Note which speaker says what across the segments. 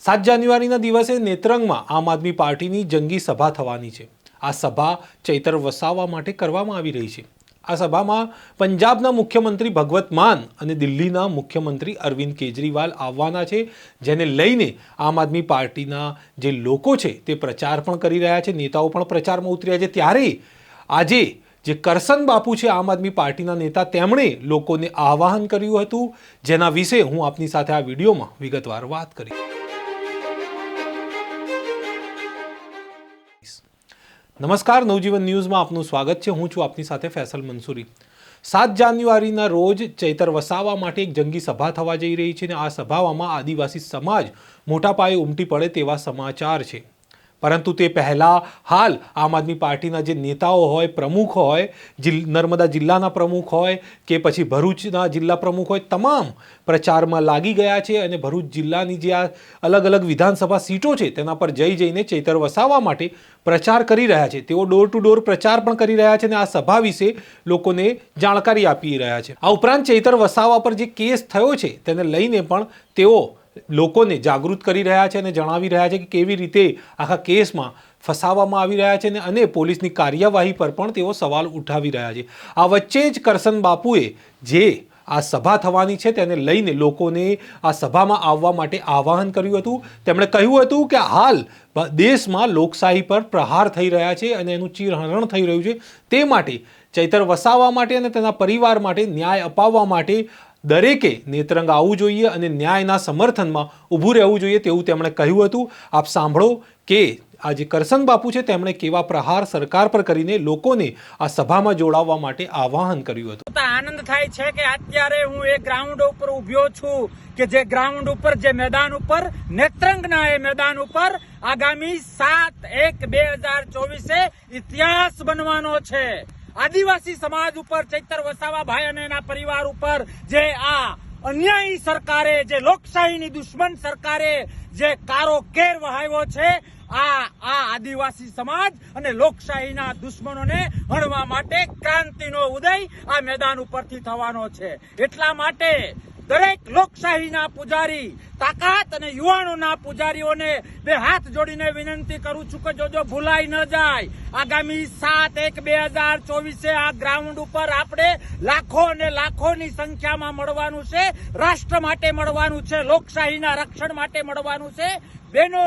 Speaker 1: 7 જાન્યુઆરીના દિવસે નેત્રંગમાં આમ આદમી પાર્ટીની જંગી સભા થવાની છે। આ સભા ચૈતર વસાવા માટે કરવામાં આવી રહી છે। આ સભામાં પંજાબના મુખ્યમંત્રી ભગવત માન અને દિલ્હીના મુખ્યમંત્રી અરવિંદ કેજરીવાલ આવવાના છે, જેને લઈને આમ આદમી પાર્ટીના જે લોકો છે તે પ્રચાર પણ કરી રહ્યા છે, નેતાઓ પણ પ્રચારમાં ઉતર્યા છે। ત્યારે આજે જે કરસન બાપુ છે આમ આદમી પાર્ટીના નેતા, તેમણે લોકોને આહ્વાન કર્યું હતું, જેના વિશે હું આપની સાથે આ વિડીયોમાં વિગતવાર વાત કરીશ। નમસ્કાર, નવજીવન ન્યૂઝમાં આપનું સ્વાગત છે। હું છું આપની સાથે ફૈસલ મંસૂરી। 7 જાન્યુઆરીના રોજ ચૈતર વસાવા માટે એક જંગી સભા થવા જઈ રહી છે અને આ સભામાં આદિવાસી સમાજ મોટા પાયે ઉમટી પડે તેવા સમાચાર છે। પરંતુ તે પહેલાં હાલ આમ આદમી પાર્ટીના જે નેતાઓ હોય, પ્રમુખ હોય, નર્મદા જિલ્લાના પ્રમુખ હોય કે પછી ભરૂચના જિલ્લા પ્રમુખ હોય, તમામ પ્રચારમાં લાગી ગયા છે અને ભરૂચ જિલ્લાની જે આ અલગ અલગ વિધાનસભા સીટો છે તેના પર જઈને ચૈતર વસાવા માટે પ્રચાર કરી રહ્યા છે। તેઓ ડોર ટુ ડોર પ્રચાર પણ કરી રહ્યા છે અને આ સભા વિશે લોકોને જાણકારી આપી રહ્યા છે। આ ઉપરાંત ચૈતર વસાવા પર જે કેસ થયો છે તેને લઈને પણ તેઓ લોકોને જાગૃત કરી રહ્યા છે અને જણાવી રહ્યા છે કે કેવી રીતે આખા કેસમાં ફસાવવામાં આવી રહ્યા છે અને પોલીસની કાર્યવાહી પર પણ તેઓ સવાલ ઉઠાવી રહ્યા છે। આ વચ્ચે જ કરસન બાપુએ જે આ સભા થવાની છે તેને લઈને લોકોને આ સભામાં આવવા માટે આહ્વાન કર્યું હતું। તેમણે કહ્યું હતું કે હાલ દેશમાં લોકશાહી પર પ્રહાર થઈ રહ્યા છે અને એનું ચીરહરણ થઈ રહ્યું છે, તે માટે ચૈતર વસાવા માટે અને તેના પરિવાર માટે ન્યાય અપાવવા માટે દરેકે નેત્રંગ આવવું જોઈએ અને ન્યાયના સમર્થનમાં ઊભું રહેવું જોઈએ તેવું તેમણે કહ્યું હતું। આપ સાંભળો કે આ જે કરસન બાપુ છે તેમણે કેવા પ્રહાર સરકાર પર કરીને લોકોને આ સભામાં જોડાવવા માટે આહ્વાન કર્યું હતું।
Speaker 2: આનંદ થાય છે કે અત્યારે હું એ ગ્રાઉન્ડ ઉપર ઊભ્યો છું કે જે ગ્રાઉન્ડ ઉપર, જે મેદાન ઉપર, નેત્રંગના એ મેદાન ઉપર આગામી 7/1/2024 ઇતિહાસ બનવાનો છે। આદિવાસી સમાજ ઉપર ચૈતર વસાવાભાઈ અને એના પરિવાર ઉપર જે આ અન્યાયી સરકારે, જે લોકશાહીની દુશ્મન સરકારે જે કારો કેર વહાવ્યો છે, આ આદિવાસી સમાજ અને લોકશાહીના દુશ્મનોને હણવા માટે ક્રાંતિનો ઉદય આ મેદાન ઉપરથી થવાનો છે। એટલા માટે દરેક લોકશાહીના પૂજારી, તાકાત અને યુવાનોના પૂજારીઓને બે હાથ જોડીને વિનંતી કરું છું કે જો ભૂલાઈ ન જાય, આગામી 7/1/2024 આ ગ્રાઉન્ડ ઉપર આપણે લાખો અને લાખોની સંખ્યામાં મળવાનું છે। રાષ્ટ્ર માટે મળવાનું છે, લોકશાહીના રક્ષણ માટે મળવાનું છે, બહેનો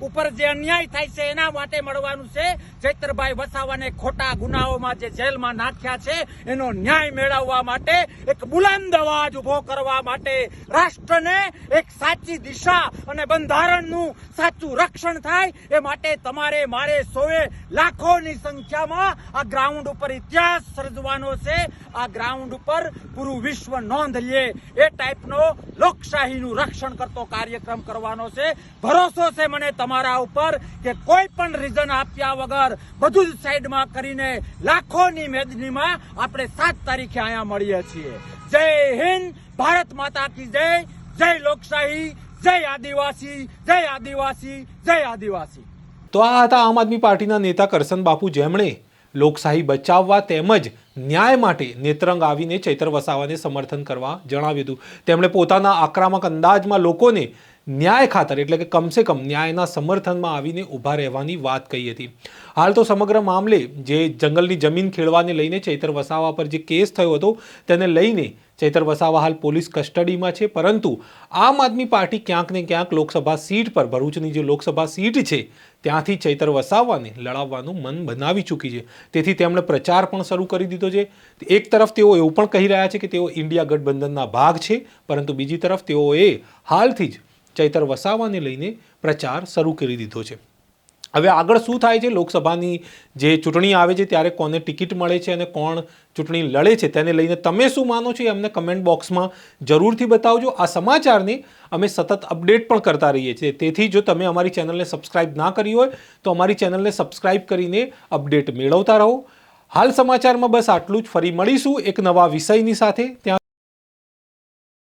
Speaker 2: ઉપર જે અન્યાય થાય છે એના માટે મળવાનું છે। ચૈતરભાઈ વસાવાને ખોટા ગુનાઓમાં જે જેલમાં નાખ્યા છે એનો ન્યાય મેળવવા માટે, એક બુલંદ અવાજ ઉભો કરવા માટે, રાષ્ટ્રને એક સાચી દિશા અને બંધારણનું સાચું રક્ષણ થાય એ માટે તમારે મારે સૌએ લાખોની સંખ્યામાં આ ગ્રાઉન્ડ ઉપર ઇતિહાસ સર્જવાનો છે। આ ગ્રાઉન્ડ ઉપર પૂરું વિશ્વ નોંધ લે એ ટાઈપનો લોકશાહીનું રક્ષણ કરતો કાર્યક્રમ કરવાનો છે। ભરોસો છે મને તમારા ઉપર કે કોઈ પણ રીઝન આપ્યા વગર બધું જ સાઈડમાં કરીને લાખોની મેદનીમાં આપણે 7 તારીખે અહીંયા મળીએ છીએ। જય હિન્દ, ભારત માતા કી જય, જય લોકશાહી, જય આદિવાસી, જય આદિવાસી, જય આદિવાસી।
Speaker 1: તો આ હતા આમ આદમી પાર્ટીના નેતા કરસન બાપુ, જેમણે લોકશાહી બચાવવા તેમજ ન્યાય માટે નેત્રંગ આવીને ચૈતર વસાવાને સમર્થન કરવા જણાવ્યું હતું। તેમણે પોતાના આક્રમક અંદાજમાં લોકોને ન્યાય ખાતર, એટલે કે કમસે કમ ન્યાયના સમર્થનમાં આવીને ઊભા રહેવાની વાત કહી હતી। હાલ તો સમગ્ર મામલે જે જંગલની જમીન ખેડવાને લઈને ચૈતર વસાવા પર જે કેસ થયો હતો તેને લઈને ચૈતર વસાવા હાલ પોલીસ કસ્ટડીમાં છે, પરંતુ આમ આદમી પાર્ટી ક્યાંક ને ક્યાંક લોકસભા સીટ પર, ભરૂચની જે લોકસભા સીટ છે ત્યાંથી ચૈતર વસાવાને લડાવવાનું મન બનાવી ચૂકી છે। તેથી તેમણે પ્રચાર પણ શરૂ કરી દીધો છે। એક તરફ તેઓ એવું પણ કહી રહ્યા છે કે તેઓ ઇન્ડિયા ગઠબંધનના ભાગ છે, પરંતુ બીજી તરફ તેઓએ હાલથી જ ચૈતર વસાવાને લઈને પ્રચાર શરૂ કરી દીધો છે। હવે આગળ શું થાય છે, લોકસભાની જે ચૂંટણી આવે છે ત્યારે કોને ટિકિટ મળે છે અને કોણ ચૂંટણી લડે છે તેને લઈને તમે શું માનો છો એ અમને કમેન્ટ બોક્સમાં જરૂરથી બતાવજો। આ સમાચારને અમે સતત અપડેટ પણ કરતા રહીએ છીએ, તેથી જો તમે અમારી ચેનલને સબસ્ક્રાઇબ ના કરી હોય તો અમારી ચેનલને સબસ્ક્રાઇબ કરીને અપડેટ મેળવતા રહો। હાલ સમાચારમાં બસ આટલું જ। ફરી મળીશું એક નવા વિષયની સાથે। ત્યાં